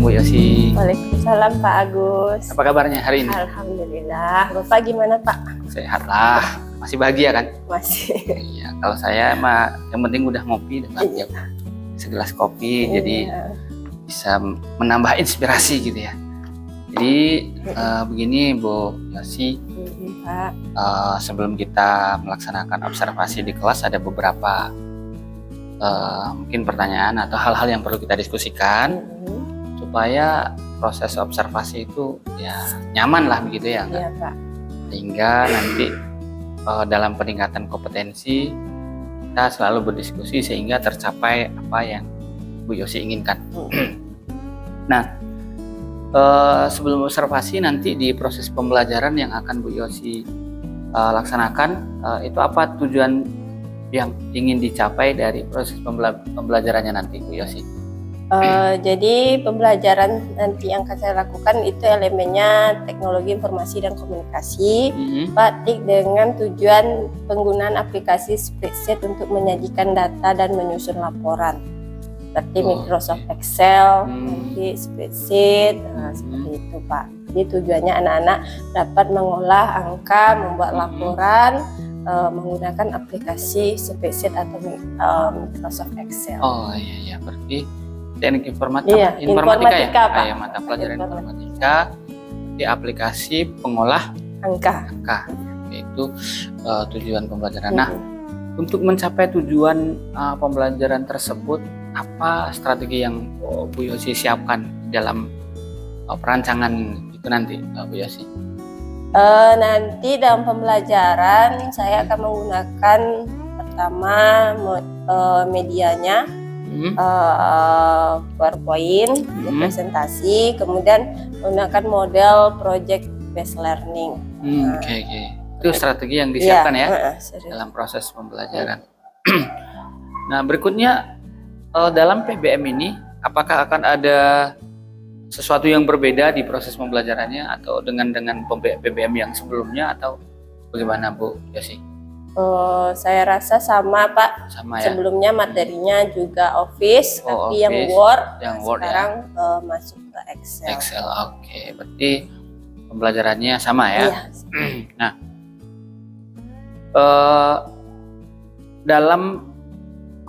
Bu Yosi. Waalaikumsalam Pak Agus. Apa kabarnya hari ini? Alhamdulillah. Bapak gimana Pak? Sehat lah. Masih bahagia kan? Masih. Iya. Kalau saya mah yang penting udah ngopi dan bahagia. Segelas kopi jadi bisa menambah inspirasi gitu ya. Jadi begini Bu Yosi. Pak. Sebelum kita melaksanakan observasi di kelas ada beberapa mungkin pertanyaan atau hal-hal yang perlu kita diskusikan supaya proses observasi itu ya nyaman lah begitu ya, Iya Pak. sehingga nanti dalam peningkatan kompetensi kita selalu berdiskusi sehingga tercapai apa yang Bu Yosi inginkan. Nah, sebelum observasi nanti di proses pembelajaran yang akan Bu Yosi laksanakan, itu apa tujuan yang ingin dicapai dari proses pembelajarannya nanti Bu Yosi? Jadi pembelajaran nanti yang akan saya lakukan itu elemennya teknologi informasi dan komunikasi, Pak, dengan tujuan penggunaan aplikasi spreadsheet untuk menyajikan data dan menyusun laporan seperti Microsoft Excel, nanti spreadsheet, seperti itu Pak. Jadi tujuannya anak-anak dapat mengolah angka, membuat laporan menggunakan aplikasi spreadsheet atau Microsoft Excel. Oh iya, berarti teknik informatika ya? Pak. Ya, mata pelajaran informatika di aplikasi pengolah angka. Itu tujuan pembelajaran. Nah, untuk mencapai tujuan pembelajaran tersebut, apa strategi yang Bu Yosi siapkan dalam perancangan itu nanti, Bu Yosi? Nanti dalam pembelajaran saya akan menggunakan pertama medianya PowerPoint, presentasi, kemudian menggunakan model project based learning. Oke. Itu strategi yang disiapkan dalam proses pembelajaran. Nah, berikutnya dalam PBM ini apakah akan ada sesuatu yang berbeda di proses pembelajarannya atau dengan PBM yang sebelumnya atau bagaimana Bu Yosi? Saya rasa sama Pak. Sama ya. Sebelumnya materinya juga Office, tapi yang Word sekarang masuk ke Excel. Excel, oke. Berarti pembelajarannya sama ya. Iya. Nah, dalam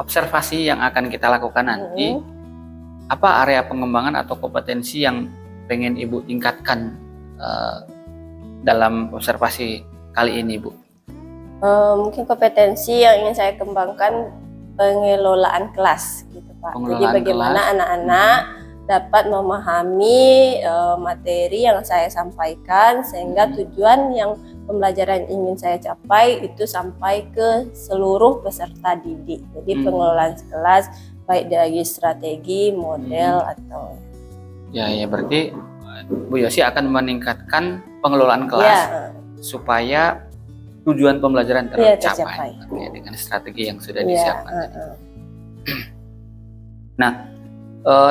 observasi yang akan kita lakukan nanti, apa area pengembangan atau kompetensi yang pengen Ibu tingkatkan dalam observasi kali ini, Bu? Mungkin kompetensi yang ingin saya kembangkan pengelolaan kelas, gitu Pak. Jadi bagaimana anak-anak dapat memahami materi yang saya sampaikan sehingga tujuan yang pembelajaran ingin saya capai itu sampai ke seluruh peserta didik. Jadi pengelolaan kelas baik dari strategi, model atau ya berarti Bu Yosi akan meningkatkan pengelolaan kelas supaya tujuan pembelajaran tercapai dengan strategi yang sudah disiapkan tadi. Nah,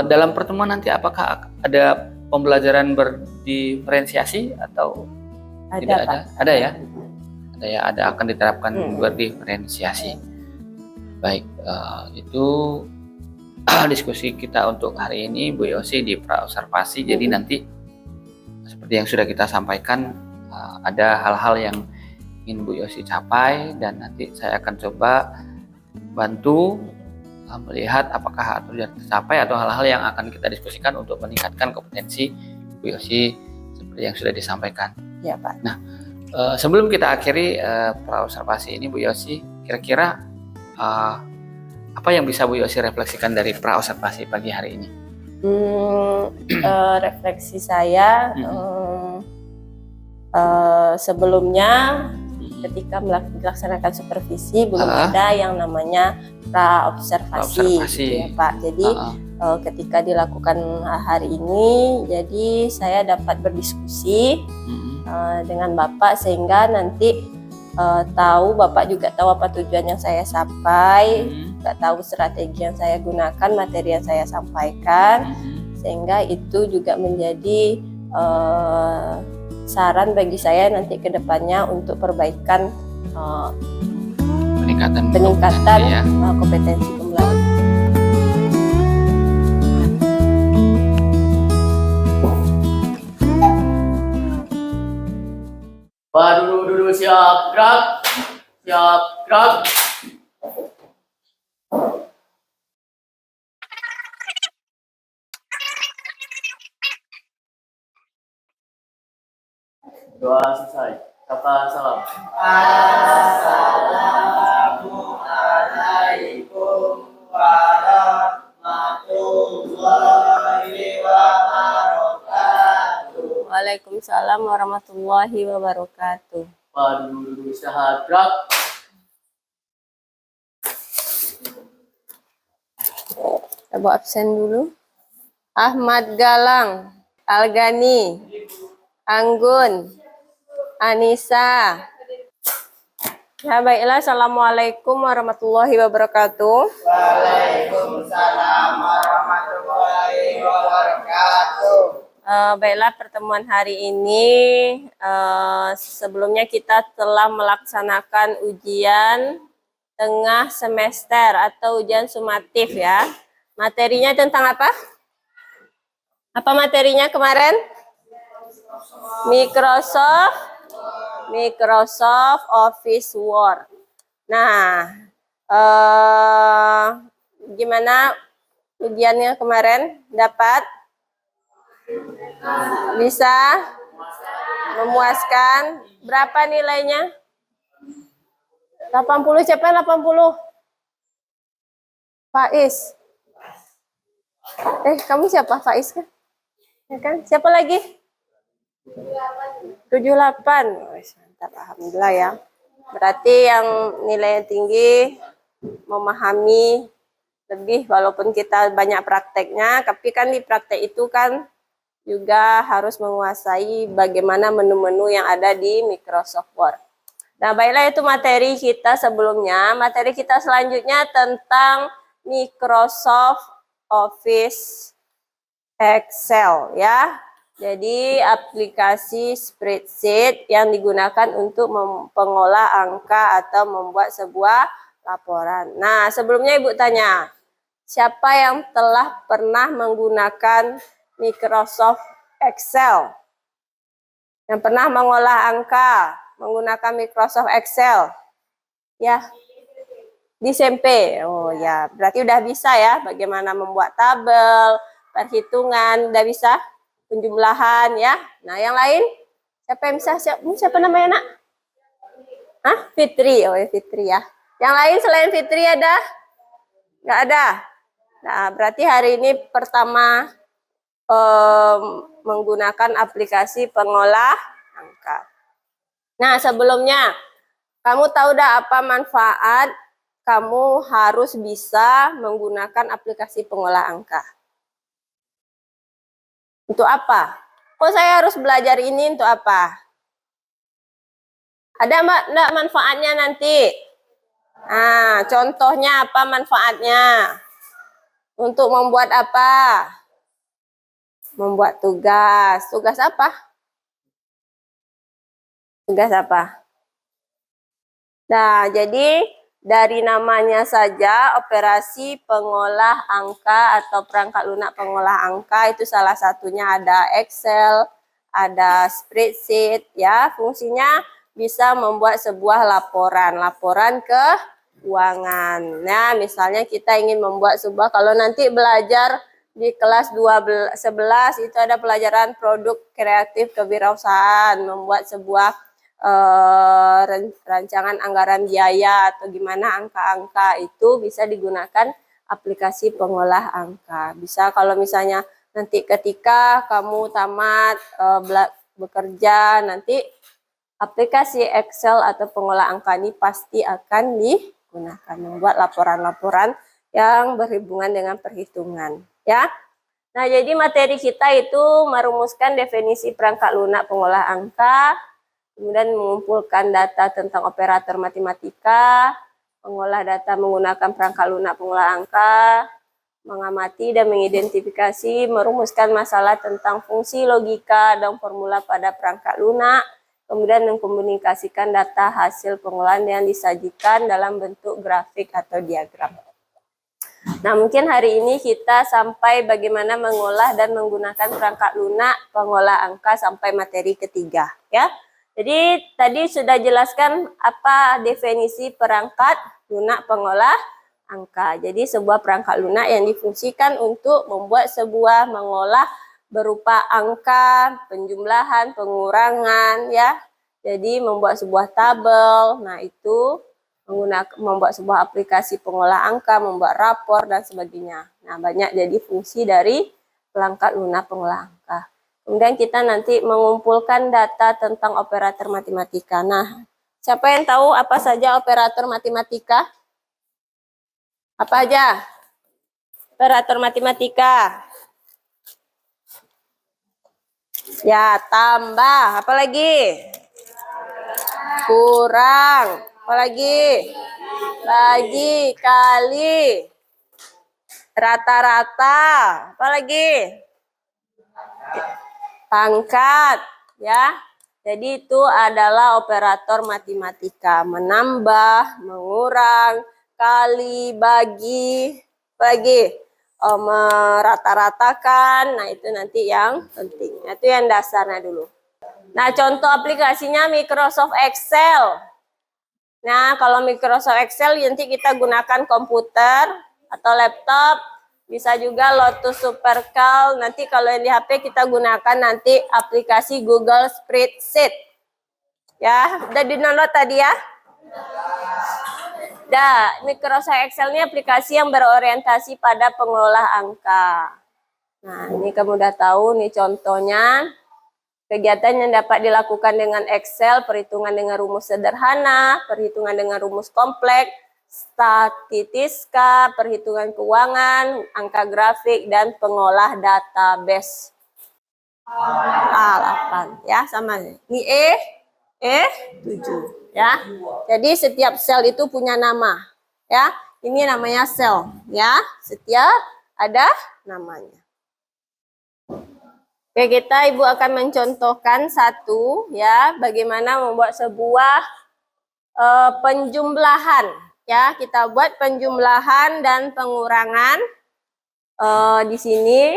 dalam pertemuan nanti apakah ada pembelajaran berdiferensiasi atau tidak ada? Ada ya? Ada akan diterapkan berdiferensiasi. Baik, itu diskusi kita untuk hari ini Bu Yosi di praobservasi. Jadi nanti seperti yang sudah kita sampaikan, ada hal-hal yang ingin Bu Yosi capai dan nanti saya akan coba bantu melihat apakah sudah tercapai atau hal-hal yang akan kita diskusikan untuk meningkatkan kompetensi Bu Yosi seperti yang sudah disampaikan. Ya Pak. Nah, sebelum kita akhiri praobservasi ini Bu Yosi, kira-kira apa yang bisa Bu Yosi refleksikan dari praobservasi pagi hari ini? Refleksi saya sebelumnya ketika melaksanakan supervisi belum ada yang namanya praobservasi, ya Pak. Jadi ketika dilakukan hari ini, jadi saya dapat berdiskusi dengan Bapak sehingga nanti tahu Bapak juga tahu apa tujuan yang saya sampai, tahu strategi yang saya gunakan, materi yang saya sampaikan, sehingga itu juga menjadi saran bagi saya nanti ke depannya untuk perbaikan peningkatan kompetensi pembelajaran. Pak, dulu siap, gerak. Siap, gerak. Doa selesai. Kata salam. Assalamualaikum warahmatullahi wabarakatuh. Waalaikumsalam warahmatullahi wabarakatuh. Pak, dulu istirahat, gerak. Coba absen dulu. Ahmad Galang, Algani, Anggun, Anissa. Ya baiklah, assalamualaikum warahmatullahi wabarakatuh. Waalaikumsalam warahmatullahi wabarakatuh. Baiklah, pertemuan hari ini sebelumnya kita telah melaksanakan ujian tengah semester atau ujian sumatif ya. Materinya tentang apa? Apa materinya kemarin? Microsoft Office Word. Nah, gimana ujiannya kemarin? Dapat? Bisa? Memuaskan? Berapa nilainya? 80. Siapa 80? Faiz. Kamu siapa? Faiz kan? Ya kan? Siapa lagi? 78. Mantap, alhamdulillah ya. Berarti yang nilainya tinggi, memahami lebih walaupun kita banyak prakteknya, tapi kan di praktek itu kan juga harus menguasai bagaimana menu-menu yang ada di Microsoft Word. Nah, baiklah itu materi kita sebelumnya. Materi kita selanjutnya tentang Microsoft Office Excel ya. Jadi aplikasi spreadsheet yang digunakan untuk mengolah angka atau membuat sebuah laporan. Nah, sebelumnya Ibu tanya, siapa yang telah pernah menggunakan Microsoft Excel? Yang pernah mengolah angka menggunakan Microsoft Excel? Ya, di SMP. Oh ya, berarti udah bisa ya bagaimana membuat tabel, perhitungan, udah bisa? Penjumlahan ya. Nah, yang lain? Siapa yang bisa? Siapa namanya, Nak? Hah? Fitri. Oh ya, Fitri ya. Yang lain selain Fitri ada? Nggak ada? Nah, berarti hari ini pertama menggunakan aplikasi pengolah angka. Nah, sebelumnya kamu tahu dah apa manfaat kamu harus bisa menggunakan aplikasi pengolah angka? Untuk apa? Kok saya harus belajar ini untuk apa? Ada enggak manfaatnya nanti? Nah, contohnya apa manfaatnya? Untuk membuat apa? Membuat tugas. Tugas apa? Tugas apa? Nah, jadi dari namanya saja operasi pengolah angka atau perangkat lunak pengolah angka itu salah satunya ada Excel, ada spreadsheet ya. Fungsinya bisa membuat sebuah laporan keuangan. Nah, misalnya kita ingin membuat sebuah, kalau nanti belajar di kelas 11 itu ada pelajaran produk kreatif kewirausahaan, membuat sebuah rancangan anggaran biaya atau gimana angka-angka itu bisa digunakan aplikasi pengolah angka. Bisa kalau misalnya nanti ketika kamu tamat bekerja, nanti aplikasi Excel atau pengolah angka ini pasti akan digunakan membuat laporan-laporan yang berhubungan dengan perhitungan ya. Nah, jadi materi kita itu merumuskan definisi perangkat lunak pengolah angka, kemudian mengumpulkan data tentang operator matematika, mengolah data menggunakan perangkat lunak pengolah angka, mengamati dan mengidentifikasi, merumuskan masalah tentang fungsi logika dan formula pada perangkat lunak, kemudian mengkomunikasikan data hasil pengolahan yang disajikan dalam bentuk grafik atau diagram. Nah, mungkin hari ini kita sampai bagaimana mengolah dan menggunakan perangkat lunak pengolah angka sampai materi ketiga ya. Jadi tadi sudah jelaskan apa definisi perangkat lunak pengolah angka. Jadi sebuah perangkat lunak yang difungsikan untuk membuat sebuah mengolah berupa angka, penjumlahan, pengurangan ya. Jadi membuat sebuah tabel. Nah, itu membuat sebuah aplikasi pengolah angka, membuat rapor dan sebagainya. Nah, banyak jadi fungsi dari perangkat lunak pengolah angka. Kemudian kita nanti mengumpulkan data tentang operator matematika. Nah, siapa yang tahu apa saja operator matematika? Apa aja? Operator matematika. Ya, tambah. Apa lagi? Kurang. Apa lagi? Bagi, kali. Rata-rata. Apa lagi? Pangkat, ya. Jadi itu adalah operator matematika, menambah, mengurang, kali, bagi, merata-ratakan. Nah, itu nanti yang penting. Itu yang dasarnya dulu. Nah, contoh aplikasinya Microsoft Excel. Nah, kalau Microsoft Excel nanti kita gunakan komputer atau laptop. Bisa juga Lotus Supercalc. Nanti kalau yang di HP kita gunakan nanti aplikasi Google Spreadsheet. Ya, udah di-download tadi ya? Nah, Microsoft Excel ini aplikasi yang berorientasi pada pengolah angka. Nah, ini kamu udah tahu nih contohnya. Kegiatan yang dapat dilakukan dengan Excel, perhitungan dengan rumus sederhana, perhitungan dengan rumus kompleks, statistika, perhitungan keuangan, angka grafik, dan pengolah database. A8 ya, sama ini E7 ya. Jadi setiap sel itu punya nama ya. Ini namanya sel ya. Setiap ada namanya. Oke, Ibu akan mencontohkan satu ya, bagaimana membuat sebuah penjumlahan. Ya, kita buat penjumlahan dan pengurangan di sini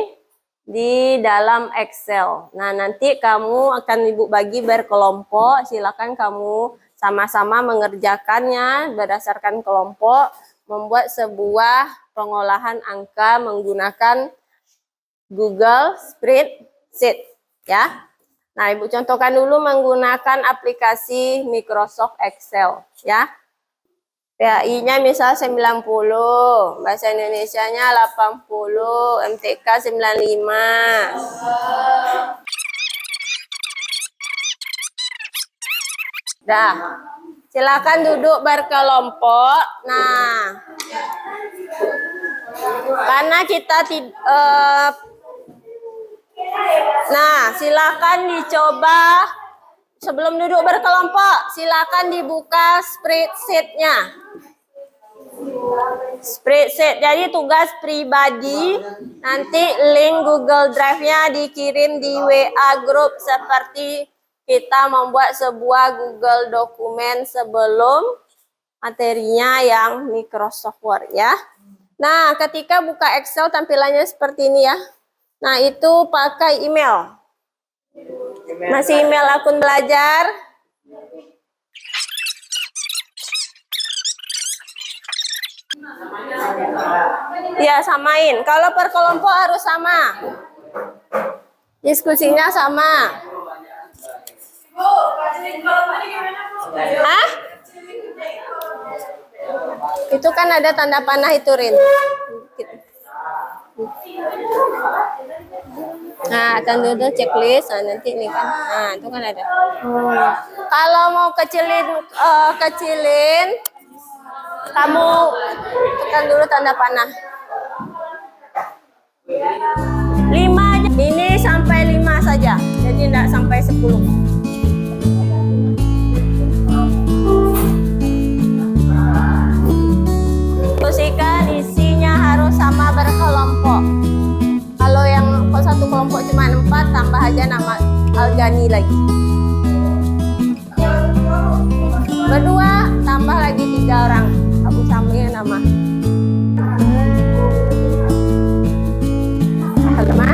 di dalam Excel. Nah, nanti kamu akan Ibu bagi berkelompok. Silakan kamu sama-sama mengerjakannya berdasarkan kelompok, membuat sebuah pengolahan angka menggunakan Google Spreadsheet. Ya. Nah, Ibu contohkan dulu menggunakan aplikasi Microsoft Excel. Ya. PAI-nya misal 90, bahasa Indonesianya 80, MTK 95. Dah, silakan duduk berkelompok. Nah, karena kita silakan dicoba. Sebelum duduk berkelompok, silakan dibuka spreadsheet-nya. Spreadsheet, jadi tugas pribadi, nanti link Google Drive-nya dikirim di WA group seperti kita membuat sebuah Google dokumen sebelum materinya yang Microsoft Word ya. Nah, ketika buka Excel tampilannya seperti ini ya. Nah, itu pakai email. Masih email akun belajar. Ya, samain. Kalau per kelompok harus sama. Diskusinya sama. Hah? Itu kan ada tanda panah itu, Rin. Nah, tanda dulu checklist. Nah, nanti ini kan. Nah, itu kan ada. Kalau mau kecilin, kamu tekan dulu tanda panah. 5 aja. Ini sampai 5 saja. Jadi enggak sampai 10. Diskusikan isinya harus sama berkelompok. Kalau yang satu kelompok cuma 4, tambah aja nama Algani lagi. Berdua, tambah lagi 3 orang. Abu Samir nama. Halo, Ma.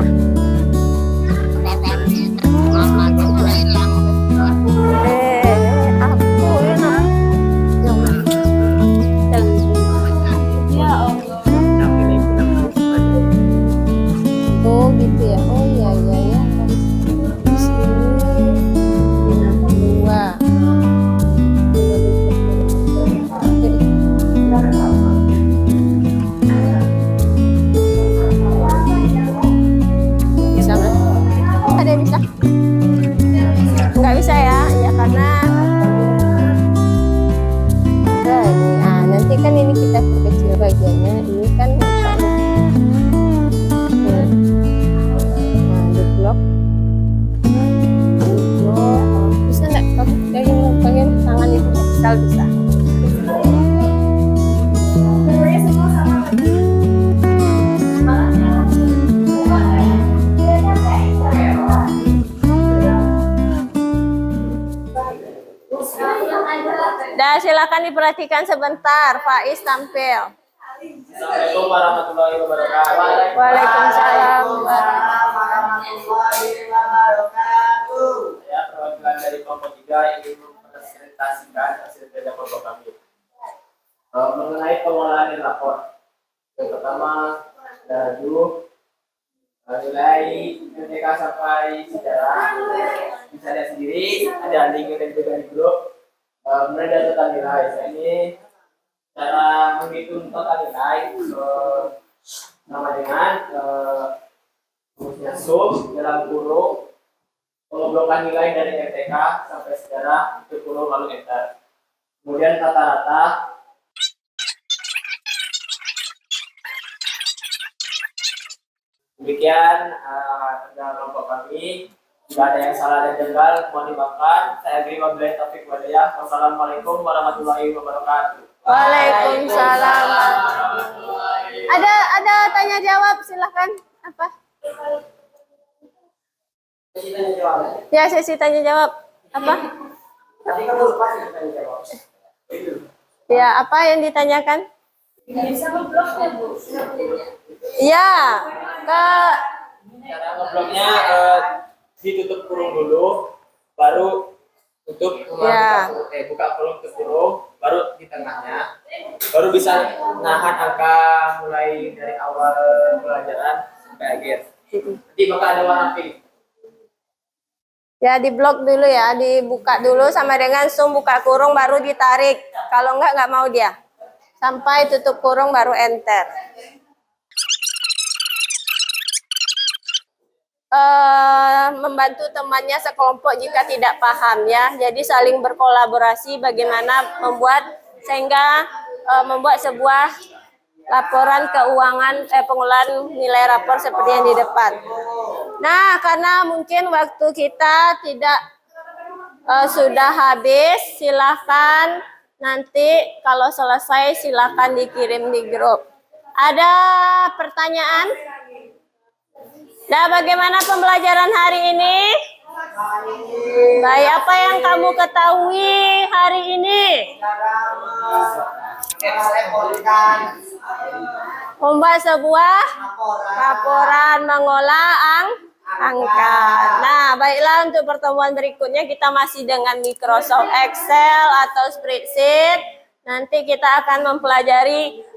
asal bisa. Dan silakan diperhatikan sebentar, Faiz tampil. Assalamualaikum warahmatullahi wabarakatuh. Waalaikumsalam. Warahmatullahi wabarakatuh. Saya perwakilan dari kelompok 3 ingin mempresentasikan hasil kerja kelompok kami mengenai pengolahan rapor. Yang pertama, dulu nilai MTK sampai sejarah bisa lihat sendiri, ada link dan juga di grup. Kemudian ada total nilai. Ini cara menghitung total nilai sama dengan rumusnya sum dalam kurung pengoblokan nilai dari MTK sampai sejarah itu kurung lalu enter. Kemudian rata-rata. Demikian kerja kelompok kami. Jika ada yang salah dan janggal mohon dimaafkan. Saya beri wabillahi taufiq walhidayah. Wassalamualaikum warahmatullahi wabarakatuh. Waalaikumsalam. Ada tanya jawab, silahkan. Apa? Ya, sesi tanya jawab. Apa? Ya, apa yang ditanyakan? Bisa ngebloknya, Bu. Ya, ke Cara ngebloknya ditutup kurung dulu, baru tutup Ya. buka kurung tutup kurung, baru di tengahnya, baru bisa nahan angka mulai dari awal pelajaran sampai akhir. Nanti bakal ada warna pink. Ya, diblok dulu ya, dibuka dulu sama dengan zoom buka kurung baru ditarik. Kalau nggak mau dia. Sampai tutup kurung baru enter. Membantu temannya sekelompok jika tidak paham ya. Jadi saling berkolaborasi bagaimana membuat sebuah laporan keuangan pengolahan nilai rapor seperti yang di depan. Nah, karena mungkin waktu kita tidak sudah habis, silahkan nanti kalau selesai silahkan dikirim di grup. Ada pertanyaan? Nah, bagaimana pembelajaran hari ini? Baik, apa yang kamu ketahui hari ini? Membuat sebuah laporan mengolah angka. Nah, baiklah untuk pertemuan berikutnya kita masih dengan Microsoft Excel atau spreadsheet. Nanti kita akan mempelajari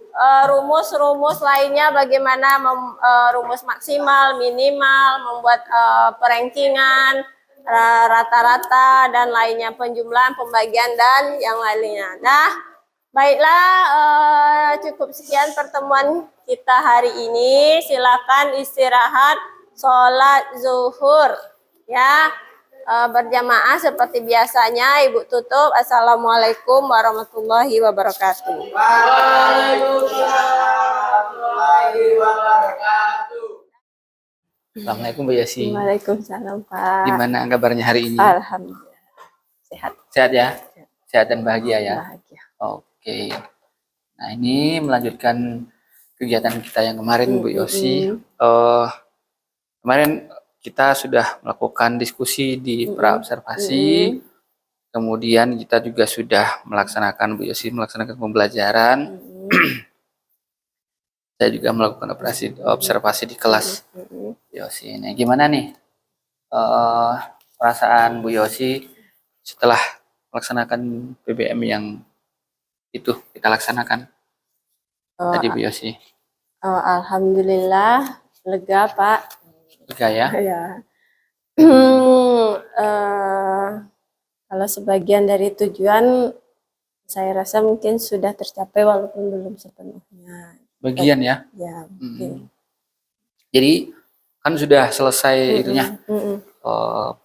rumus-rumus lainnya bagaimana rumus maksimal, minimal, membuat perankingan, rata-rata dan lainnya, penjumlahan, pembagian dan yang lainnya. Nah, baiklah cukup sekian pertemuan kita hari ini. Silakan istirahat, sholat zuhur ya. Berjamaah seperti biasanya. Ibu tutup. Assalamualaikum warahmatullahi wabarakatuh. Assalamualaikum Bu Yosi. Waalaikumsalam Pak. Gimana kabarnya hari ini? Alhamdulillah sehat. Sehat ya? Sehat dan bahagia ya? Bahagia. Oke. Nah, ini melanjutkan kegiatan kita yang kemarin Bu Yosi. Kemarin kita sudah melakukan diskusi di praobservasi. Kemudian kita juga sudah melaksanakan Bu Yosi melaksanakan pembelajaran. Saya juga melakukan observasi di kelas Bu Yosi. Nah, gimana nih perasaan Bu Yosi setelah melaksanakan PBM yang itu kita laksanakan tadi Bu Yosi? Alhamdulillah lega Pak. Lega ya? Ya. Kalau sebagian dari tujuan saya rasa mungkin sudah tercapai walaupun belum sepenuhnya. Bagian ya? Ya, mungkin. Jadi kan sudah selesai itunya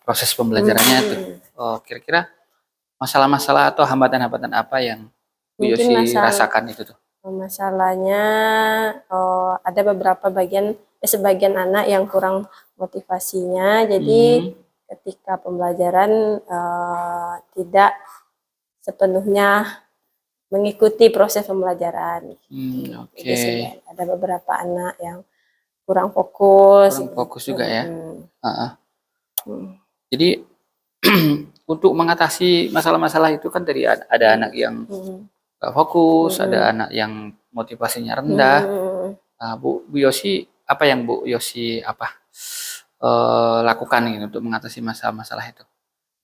proses pembelajarannya tuh. Kira-kira masalah-masalah atau hambatan-hambatan apa yang Bu Yosi rasakan itu tuh? Masalahnya ada beberapa sebagian anak yang kurang motivasinya, jadi ketika pembelajaran tidak sepenuhnya mengikuti proses pembelajaran. Oke. Jadi sebenarnya ada beberapa anak yang kurang fokus. Kurang fokus juga ya. Hmm. Jadi untuk mengatasi masalah-masalah itu kan tadi ada anak yang gak fokus, ada anak yang motivasinya rendah. Nah, Bu Yosi, apa yang Bu Yosi lakukan ini untuk mengatasi masalah-masalah itu?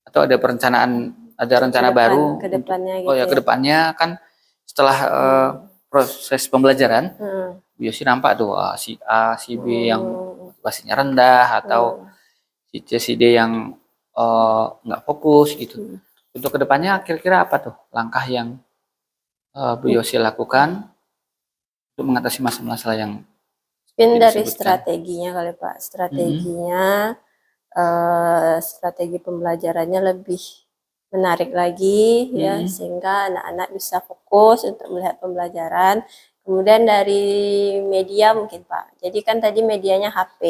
Atau ada perencanaan, ada rencana baru? Kedepannya Oh ya, kedepannya kan setelah proses pembelajaran, Bu Yosi nampak tuh si A, si B yang motivasinya rendah atau si C, si D yang nggak fokus gitu. Untuk kedepannya kira-kira apa tuh langkah yang Bu Yosi lakukan untuk mengatasi masalah-masalah yang mungkin dari disebutkan? strateginya kali Pak, strateginya strategi pembelajarannya lebih menarik lagi ya, sehingga anak-anak bisa fokus untuk melihat pembelajaran. Kemudian dari media mungkin Pak, jadi kan tadi medianya HP,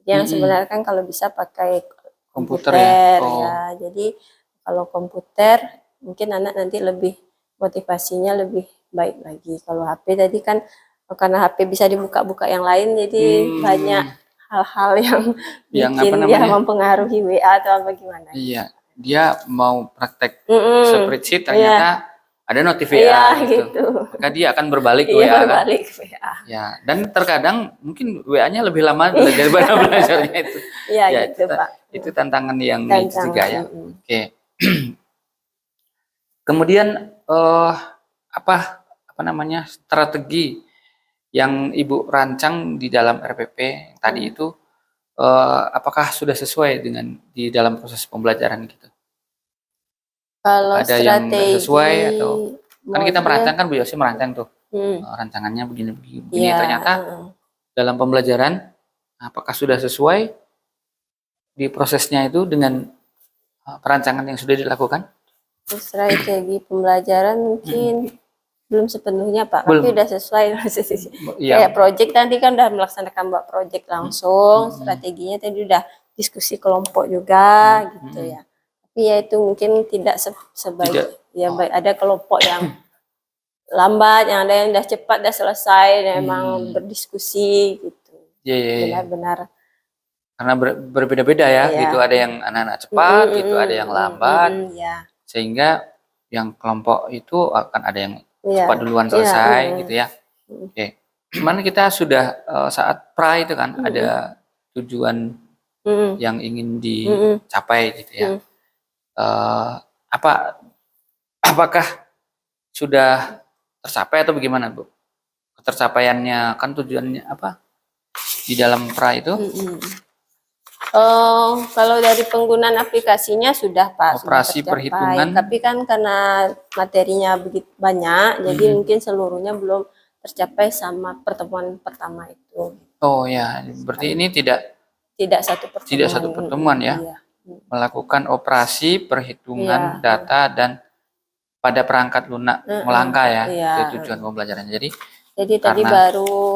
yang sebenarnya kan kalau bisa pakai komputer ya. Jadi kalau komputer mungkin anak nanti lebih motivasinya lebih baik lagi. Kalau HP tadi kan karena HP bisa dibuka-buka yang lain, jadi banyak hal-hal yang bikin dia mempengaruhi WA atau apa gimana. Iya, dia mau praktek spreadsheet ternyata ada notif WA iya, gitu. Maka dia akan berbalik ke iya, WA berbalik ke WA. Ya, dan terkadang mungkin WA-nya lebih lama daripada belajarnya itu. Iya, ya, gitu Pak. Itu tantangan yang itu juga ya. Oke. Kemudian apa namanya strategi yang Ibu rancang di dalam RPP tadi itu apakah sudah sesuai dengan di dalam proses pembelajaran gitu? Kalau ada strategi yang nggak sesuai atau kan kita merancang kan Bu Yosi merancang tuh rancangannya begini ternyata dalam pembelajaran apakah sudah sesuai di prosesnya itu dengan perancangan yang sudah dilakukan? Strategi pembelajaran mungkin belum sepenuhnya Pak, tapi udah sesuai. Kayak project nanti kan udah melaksanakan buat project langsung, strateginya tadi udah diskusi kelompok juga gitu ya. Tapi ya itu mungkin tidak sebaik ya baik, ada kelompok yang lambat, yang ada yang udah cepat udah selesai, dan emang berdiskusi gitu. Benar-benar karena berbeda-beda ya gitu, ada yang anak-anak cepat gitu, ada yang lambat, sehingga yang kelompok itu akan ada yang cepat duluan selesai gitu ya. Oke. Cuman kita sudah saat pra itu kan ada tujuan yang ingin dicapai gitu ya. Apakah sudah tercapai atau bagaimana Bu? Ketercapaiannya kan tujuannya apa di dalam pra itu? Kalau dari penggunaan aplikasinya sudah Pak, operasi sudah perhitungan. Tapi kan karena materinya begitu banyak, jadi mungkin seluruhnya belum tercapai sama pertemuan pertama itu. Oh ya, berarti ini tidak satu pertemuan ya. Iya. Melakukan operasi perhitungan data dan pada perangkat lunak melangkah ya, itu tujuan pembelajaran. Jadi tadi baru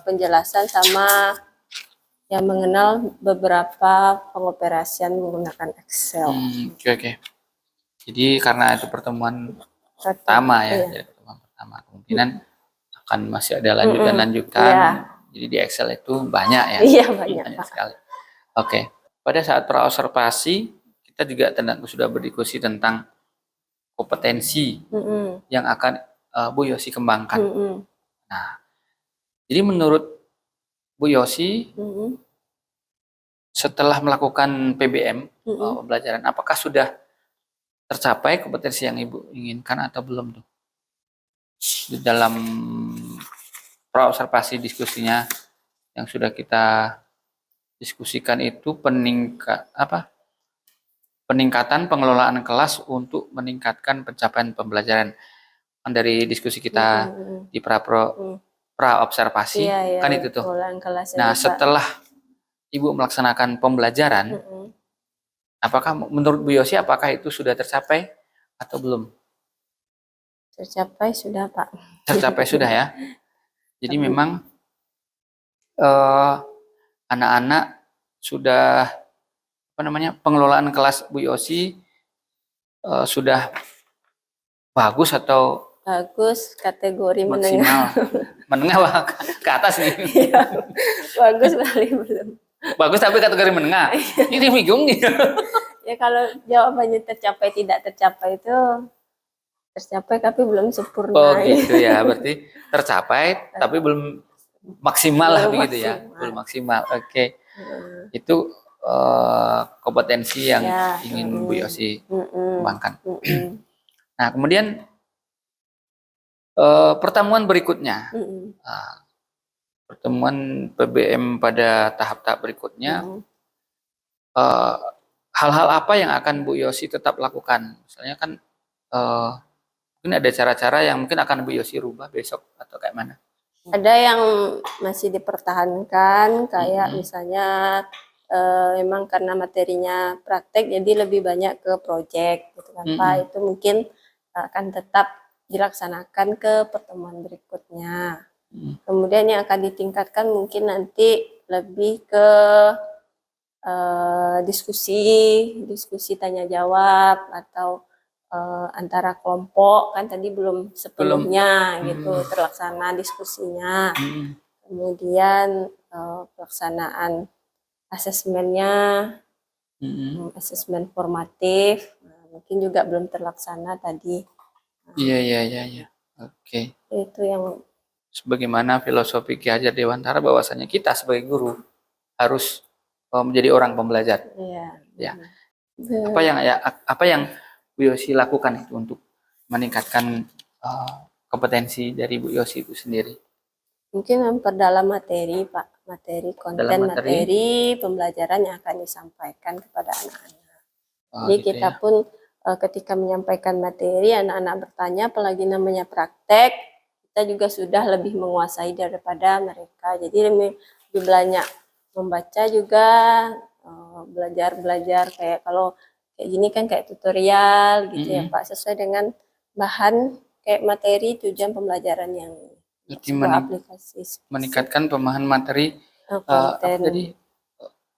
penjelasan sama yang mengenal beberapa pengoperasian menggunakan Excel. Oke. Jadi karena itu pertemuan pertama ya, jadi pertemuan pertama kemungkinan akan masih ada lanjutan. Jadi di Excel itu banyak ya. Iya, banyak sekali. Oke. Pada saat praobservasi kita juga sudah berdiskusi tentang kompetensi yang akan Bu Yosi kembangkan. Nah, jadi menurut Bu Yosi setelah melakukan PBM pembelajaran, apakah sudah tercapai kompetensi yang Ibu inginkan atau belum tuh? Di dalam praobservasi diskusinya yang sudah kita diskusikan itu peningkatan pengelolaan kelas untuk meningkatkan pencapaian pembelajaran. Kan dari diskusi kita di praobservasi kan itu tuh. Nah, setelah Ibu melaksanakan pembelajaran, apakah menurut Bu Yosi apakah itu sudah tercapai atau belum? Tercapai sudah Pak. Tercapai sudah ya. Jadi memang anak-anak sudah pengelolaan kelas Bu Yosi sudah Bagus atau Bagus, kategori maksimal? menengah. Menengah wah, ke atas nih. Iya, bagus kali belum. Bagus tapi kategori menengah. Ini bingung nih. Ya kalau jawabannya tercapai tidak tercapai itu tercapai tapi belum sempurna. Oh gitu ya, berarti tercapai tapi belum maksimal lah Belum begitu ya. maksimal. Belum maksimal. Oke. Mm, Itu kompetensi yang Ya, ingin Bu Yosi mm-mm, kembangkan. mm-mm, Nah, kemudian pertemuan berikutnya. mm-mm, Nah, pertemuan PBM pada tahap-tahap berikutnya, mm-mm. eh, hal-hal apa yang akan Bu Yosi tetap lakukan? Misalnya kan mungkin ada cara-cara yang mungkin akan Bu Yosi rubah besok atau kayak mana? Ada yang masih dipertahankan, kayak Mm-mm. misalnya memang karena materinya praktek, jadi lebih banyak ke project, gitu kan Pak. Mm-mm. Itu mungkin akan tetap dilaksanakan ke pertemuan berikutnya. Mm. Kemudian yang akan ditingkatkan mungkin nanti lebih ke diskusi tanya jawab atau antara kelompok, kan tadi belum sepenuhnya gitu terlaksana diskusinya. Mm. Kemudian pelaksanaan asesmennya, Mm-mm. asesmen formatif, mungkin juga belum terlaksana tadi. Iya. Oke. Itu yang Sebagaimana filosofi Ki Hajar Dewantara bahwasanya kita sebagai guru harus menjadi orang pembelajar. ya. Ya. Apa yang Bu Yosi lakukan itu untuk meningkatkan kompetensi dari Bu Yosi itu sendiri? Mungkin memperdalam materi, Pak, materi konten, materi pembelajaran yang akan disampaikan kepada anak-anak. Jadi gitu kita ya. pun ketika menyampaikan materi, anak-anak bertanya, apalagi namanya praktek, kita juga sudah lebih menguasai daripada mereka. Jadi lebih banyak membaca juga, belajar kayak kalau kayak gini kan kayak tutorial gitu ya Pak, sesuai dengan bahan kayak materi tujuan pembelajaran yang sebuah aplikasi. Meningkatkan pemahaman materi konten. Jadi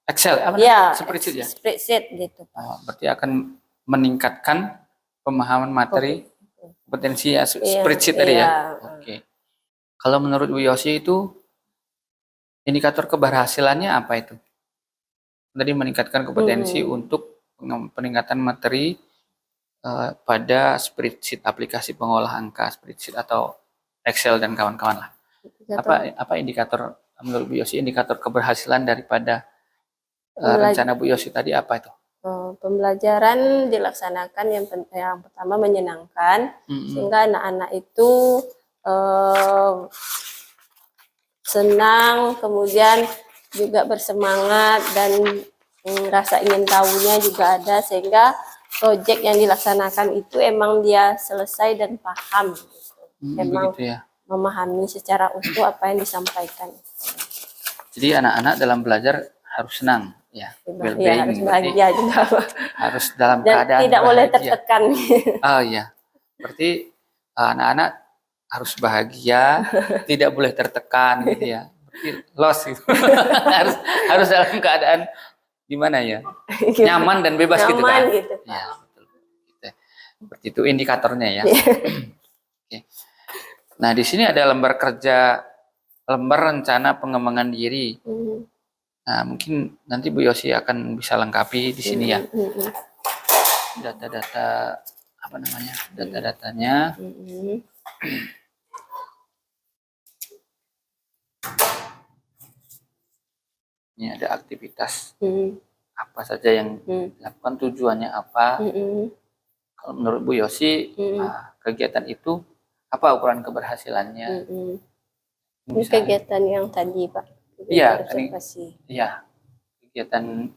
Excel apa ya, spreadsheet ya? Spreadsheet gitu Pak. Berarti akan meningkatkan pemahaman materi kompetensi spreadsheet tadi ya. Oke. Kalau menurut Bu Yosi itu indikator keberhasilannya apa itu? Tadi meningkatkan kompetensi untuk peningkatan materi pada spreadsheet, aplikasi pengolah angka spreadsheet atau Excel dan kawan-kawan lah. Apa indikator menurut Bu Yosi indikator keberhasilan daripada rencana Bu Yosi tadi apa itu? Pembelajaran dilaksanakan yang pertama menyenangkan, sehingga anak-anak itu senang, kemudian juga bersemangat dan rasa ingin tahunya juga ada, sehingga proyek yang dilaksanakan itu emang dia selesai dan paham, emang begitu ya. Memahami secara utuh apa yang disampaikan. Jadi anak-anak dalam belajar harus senang ya, ya harus bahagia juga, harus dalam dan keadaan tidak bahagia. Boleh tertekan. Oh iya, berarti anak-anak harus bahagia, tidak boleh tertekan gitu ya. Berarti loss gitu. harus dalam keadaan gimana ya, nyaman dan bebas gitu kan. Gitu. Ya, betul. Seperti itu indikatornya ya. Oke. Nah di sini ada lembar kerja, lembar rencana pengembangan diri. Nah mungkin nanti Bu Yosi akan bisa lengkapi di sini ya. Data-data apa namanya? Data-datanya. Ini ada aktivitas apa saja yang dilakukan, tujuannya apa. Kalau menurut Bu Yosi kegiatan itu apa ukuran keberhasilannya? Ini kegiatan yang tadi Pak. Iya, iya, kegiatan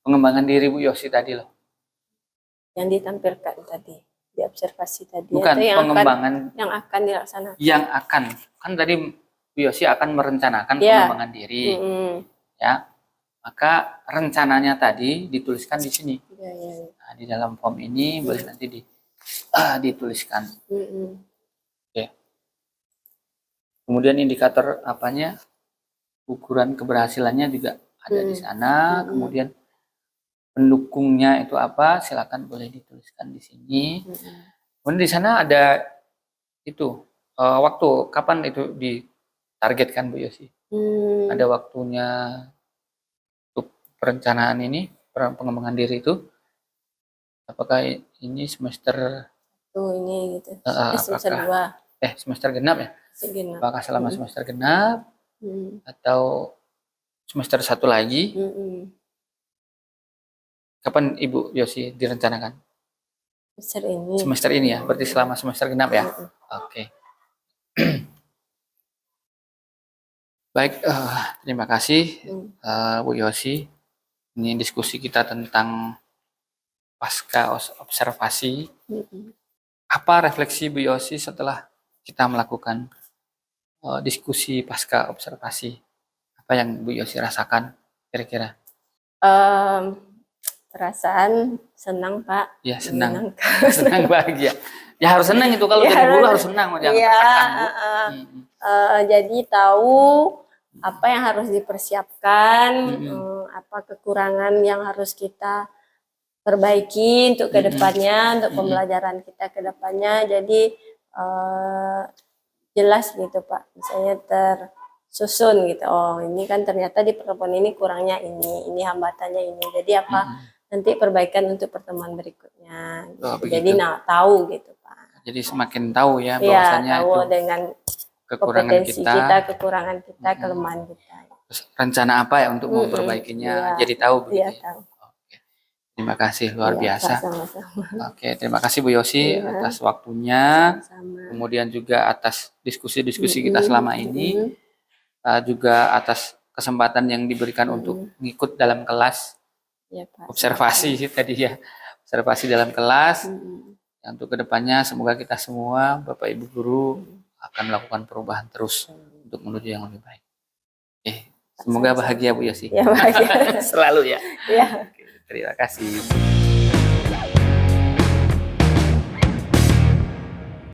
pengembangan diri Bu Yosi tadi loh. Yang ditampilkan tadi, di observasi tadi. Bukan yang pengembangan yang akan dilaksanakan. Yang akan, kan tadi Bu Yosi akan merencanakan pengembangan diri, ya. Maka rencananya tadi dituliskan di sini. Nah, di dalam form ini boleh nanti dituliskan. Oke. Kemudian indikator apanya? Ukuran keberhasilannya juga ada di sana. Kemudian pendukungnya itu apa? Silakan boleh dituliskan di sini. Kemudian di sana ada itu waktu kapan itu ditargetkan Bu Yosi? Ada waktunya untuk perencanaan ini, pengembangan diri itu? Apakah ini semester Tuh ini gitu. Semester apakah 2. Semester genap ya? Segenap. Apakah selama semester genap atau semester 1 lagi? Kapan Ibu Yosi direncanakan? Semester ini. Semester ini ya, berarti selama semester genap ya? Oke. Baik, terima kasih Bu Yosi. Ini diskusi kita tentang pasca observasi. Apa refleksi Bu Yosi setelah kita melakukan diskusi pasca observasi? Apa yang Bu Yosi rasakan kira-kira? Perasaan senang, Pak. Ya, senang. Senang, bahagia. Ya harus senang itu, kalau Ya, jadi guru harus senang, jangan Iya, tertekan, Bu. jadi tahu apa yang harus dipersiapkan, apa kekurangan yang harus kita perbaiki untuk kedepannya, untuk pembelajaran kita kedepannya. Jadi jelas gitu, Pak. Misalnya tersusun gitu. Oh, ini kan ternyata di pertemuan ini kurangnya ini hambatannya ini. Jadi apa nanti perbaikan untuk pertemuan berikutnya. Gitu. Oh, Jadi tahu gitu, Pak. Jadi semakin tahu ya Iya, bahwasanya tahu itu dengan kekurangan kompetensi kita, kekurangan kita, kelemahan kita. terus rencana apa ya untuk memperbaikinya, jadi tahu begitu Iya, ya. tahu. Oke. Terima kasih, luar Iya, biasa. Pak, sama-sama. Oke, terima kasih Bu Yosi atas waktunya, kemudian juga atas diskusi-diskusi kita selama ini, juga atas kesempatan yang diberikan untuk ngikut dalam kelas. Ya, Pak. Observasi tadi ya, observasi dalam kelas. Untuk kedepannya semoga kita semua Bapak Ibu guru akan melakukan perubahan terus untuk menuju yang lebih baik. Semoga bahagia Bu Yosi. Ya, bahagia. Selalu ya. Ya. Oke, terima kasih.